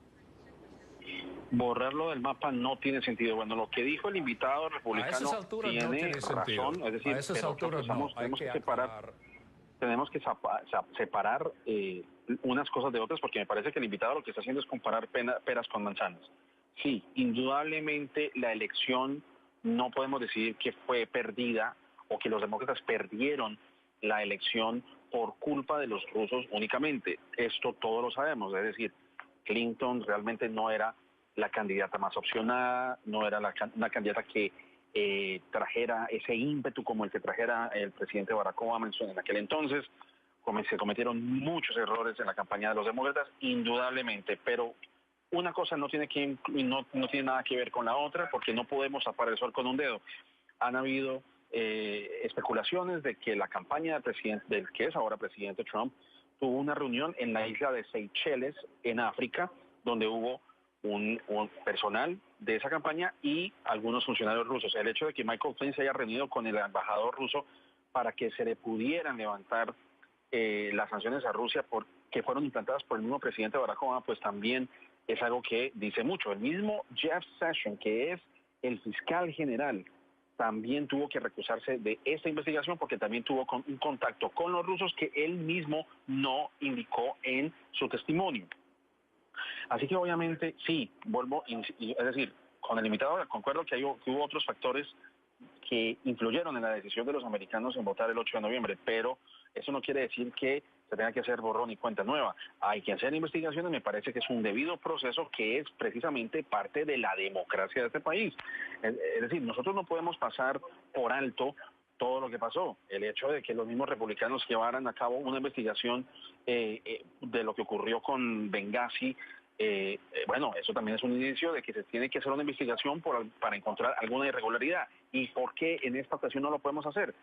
Borrarlo del mapa no tiene sentido. Bueno, lo que dijo el invitado republicano tiene razón, es decir, tenemos que separar unas cosas de otras, porque me parece que el invitado lo que está haciendo es comparar peras con manzanas. Sí, indudablemente la elección no podemos decir que fue perdida o que los demócratas perdieron la elección por culpa de los rusos únicamente. Esto todos lo sabemos, es decir, Clinton realmente no era la candidata más opcionada, no era una candidata que trajera ese ímpetu como el que trajera el presidente Barack Obama en aquel entonces. Se cometieron muchos errores en la campaña de los demócratas, indudablemente, pero una cosa no tiene nada que ver con la otra, porque no podemos tapar el sol con un dedo. Han habido especulaciones de que la campaña del que es ahora presidente Trump tuvo una reunión en la isla de Seychelles, en África, donde hubo un personal de esa campaña y algunos funcionarios rusos. El hecho de que Michael Flynn se haya reunido con el embajador ruso para que se le pudieran levantar las sanciones a Rusia que fueron implantadas por el mismo presidente Barack Obama, pues también es algo que dice mucho. El mismo Jeff Sessions, que es el fiscal general, también tuvo que recusarse de esta investigación porque también tuvo un contacto con los rusos que él mismo no indicó en su testimonio. Así que obviamente sí, es decir, con el invitado concuerdo que hubo otros factores que influyeron en la decisión de los americanos en votar el 8 de noviembre, pero eso no quiere decir que se tenga que hacer borrón y cuenta nueva. Hay que hacer investigaciones, me parece que es un debido proceso que es precisamente parte de la democracia de este país. Es decir, nosotros no podemos pasar por alto todo lo que pasó. El hecho de que los mismos republicanos llevaran a cabo una investigación de lo que ocurrió con Benghazi, bueno, eso también es un indicio de que se tiene que hacer una investigación para encontrar alguna irregularidad. ¿Y por qué en esta ocasión no lo podemos hacer?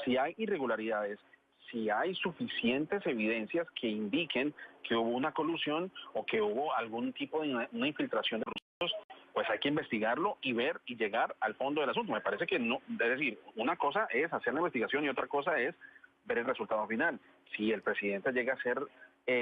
Si hay irregularidades, si hay suficientes evidencias que indiquen que hubo una colusión o que hubo algún tipo de una infiltración de rusos, pues hay que investigarlo y ver y llegar al fondo del asunto. Me parece que no, es decir, una cosa es hacer la investigación y otra cosa es ver el resultado final. Si el presidente llega a ser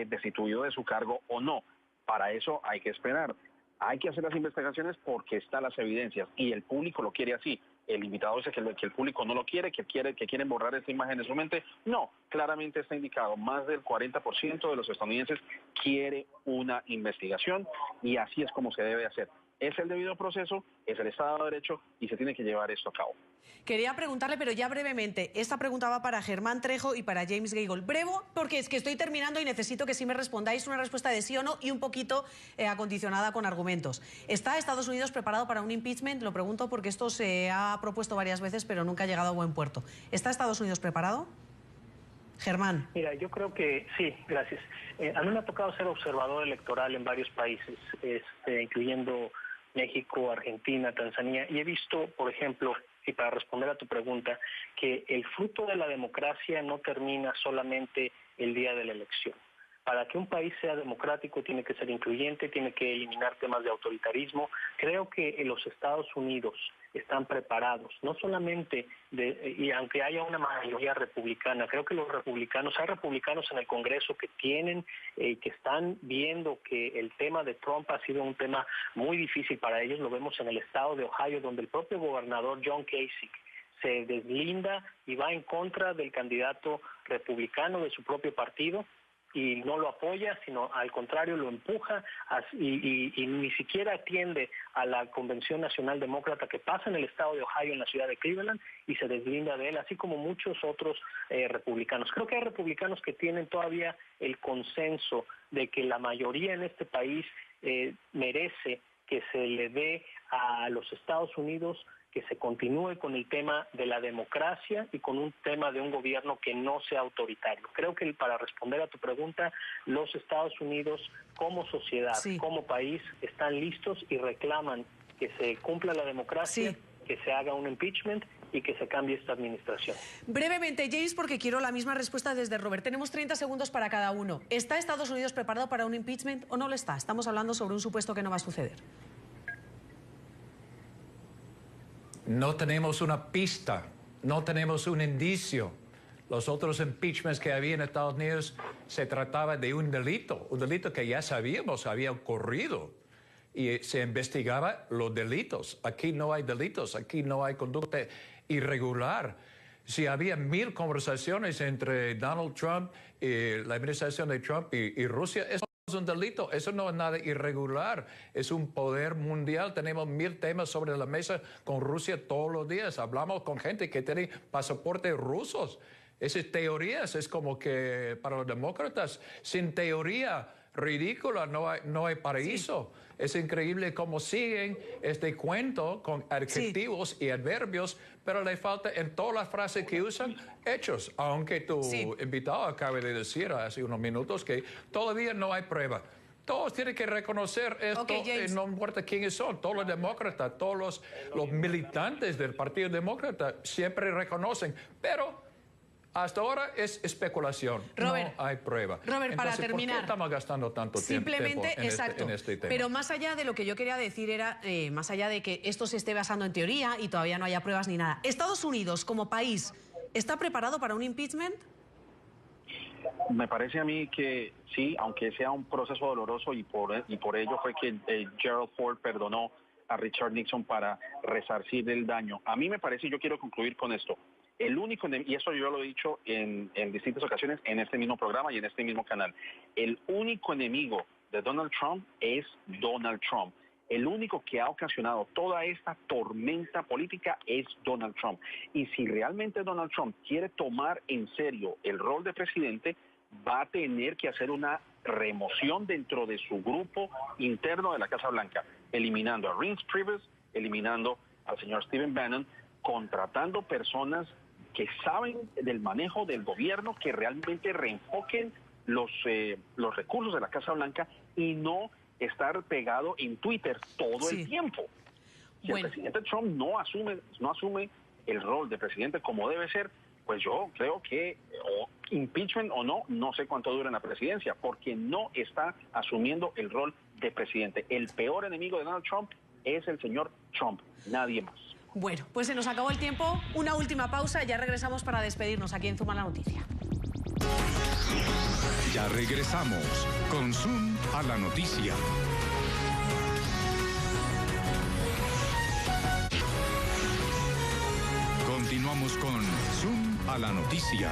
destituido de su cargo o no. Para eso hay que esperar. Hay que hacer las investigaciones porque están las evidencias y el público lo quiere así. El invitado dice que el público no lo quiere, que quieren borrar esta imagen de su mente. No, claramente está indicado. Más del 40% de los estadounidenses quiere una investigación y así es como se debe hacer. Es el debido proceso, es el Estado de Derecho y se tiene que llevar esto a cabo. Quería preguntarle, pero ya brevemente, esta pregunta va para Germán Trejo y para James Gaygold. Brevo, porque es que estoy terminando y necesito que sí me respondáis una respuesta de sí o no y un poquito acondicionada con argumentos. ¿Está Estados Unidos preparado para un impeachment? Lo pregunto porque esto se ha propuesto varias veces, pero nunca ha llegado a buen puerto. ¿Está Estados Unidos preparado? Germán. Mira, yo creo que sí, gracias. A mí me ha tocado ser observador electoral en varios países, incluyendo México, Argentina, Tanzania, y he visto, por ejemplo, y para responder a tu pregunta, que el fruto de la democracia no termina solamente el día de la elección. Para que un país sea democrático tiene que ser incluyente, tiene que eliminar temas de autoritarismo. Creo que en los Estados Unidos están preparados, no solamente y aunque haya una mayoría republicana, creo que hay republicanos en el Congreso que tienen, que están viendo que el tema de Trump ha sido un tema muy difícil para ellos. Lo vemos en el estado de Ohio, donde el propio gobernador John Kasich se deslinda y va en contra del candidato republicano de su propio partido y no lo apoya, sino al contrario lo empuja y ni siquiera atiende a la Convención Nacional Demócrata que pasa en el estado de Ohio, en la ciudad de Cleveland, y se deslinda de él, así como muchos otros republicanos. Creo que hay republicanos que tienen todavía el consenso de que la mayoría en este país merece que se le dé a los Estados Unidos, que se continúe con el tema de la democracia y con un tema de un gobierno que no sea autoritario. Creo que para responder a tu pregunta, los Estados Unidos como sociedad, como país, están listos y reclaman que se cumpla la democracia, que se haga un impeachment y que se cambie esta administración. Brevemente, James, porque quiero la misma respuesta desde Robert. Tenemos 30 segundos para cada uno. ¿Está Estados Unidos preparado para un impeachment o no lo está? Estamos hablando sobre un supuesto que no va a suceder. No tenemos una pista, no tenemos un indicio. Los otros impeachments que había en Estados Unidos se trataba de un delito que ya sabíamos había ocurrido y se investigaba los delitos. Aquí no hay delitos, aquí no hay conducta irregular. Si había 1000 conversaciones entre Donald Trump y la administración de Trump y Rusia, eso es un delito, eso no es nada irregular, es un poder mundial. Tenemos 1000 temas sobre la mesa con Rusia todos los días. Hablamos con gente que tiene pasaportes rusos. Esas teorías es como que para los demócratas, sin teoría ridícula no hay paraíso. Sí. Es increíble cómo siguen este cuento con adjetivos y adverbios, pero le falta en todas las frases que usan hechos, aunque tu invitado acaba de decir hace unos minutos que todavía no hay prueba. Todos tienen que reconocer esto, no importa quiénes son, todos los demócratas, todos los militantes del Partido Demócrata siempre reconocen, pero hasta ahora es especulación, Robert, no hay prueba. Robert, Entonces, para terminar, ¿por qué estamos gastando tanto tiempo en este tema? Pero más allá de lo que yo quería decir era, más allá de que esto se esté basando en teoría y todavía no haya pruebas ni nada, ¿Estados Unidos como país está preparado para un impeachment? Me parece a mí que sí, aunque sea un proceso doloroso y por ello fue que Gerald Ford perdonó a Richard Nixon para resarcir el daño. A mí me parece, y yo quiero concluir con esto, el único, y eso yo lo he dicho en distintas ocasiones en este mismo programa y en este mismo canal, el único enemigo de Donald Trump es Donald Trump. El único que ha ocasionado toda esta tormenta política es Donald Trump. Y si realmente Donald Trump quiere tomar en serio el rol de presidente, va a tener que hacer una remoción dentro de su grupo interno de la Casa Blanca, eliminando a Reince Priebus, eliminando al señor Stephen Bannon, contratando personas que saben del manejo del gobierno, que realmente reenfoquen los recursos de la Casa Blanca y no estar pegado en Twitter todo el tiempo. Si el presidente Trump no asume el rol de presidente como debe ser, pues yo creo que impeachment o no sé cuánto dura en la presidencia, porque no está asumiendo el rol de presidente. El peor enemigo de Donald Trump es el señor Trump, nadie más. Bueno, pues se nos acabó el tiempo. Una última pausa, ya regresamos para despedirnos aquí en Zoom a la Noticia. Ya regresamos con Zoom a la Noticia. Continuamos con Zoom a la Noticia.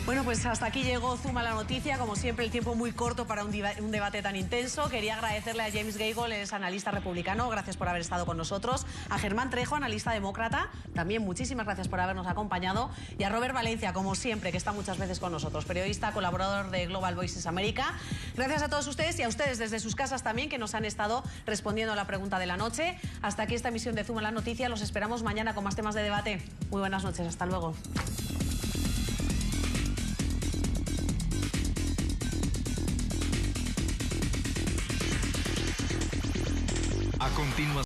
Bueno, pues hasta aquí llegó Zoom a la Noticia. Como siempre, el tiempo muy corto para un debate tan intenso. Quería agradecerle a James Gable, es analista republicano. Gracias por haber estado con nosotros. A Germán Trejo, analista demócrata. También muchísimas gracias por habernos acompañado. Y a Robert Valencia, como siempre, que está muchas veces con nosotros. Periodista, colaborador de Global Voices América. Gracias a todos ustedes y a ustedes desde sus casas también, que nos han estado respondiendo a la pregunta de la noche. Hasta aquí esta emisión de Zoom a la Noticia. Los esperamos mañana con más temas de debate. Muy buenas noches. Hasta luego. A continuación.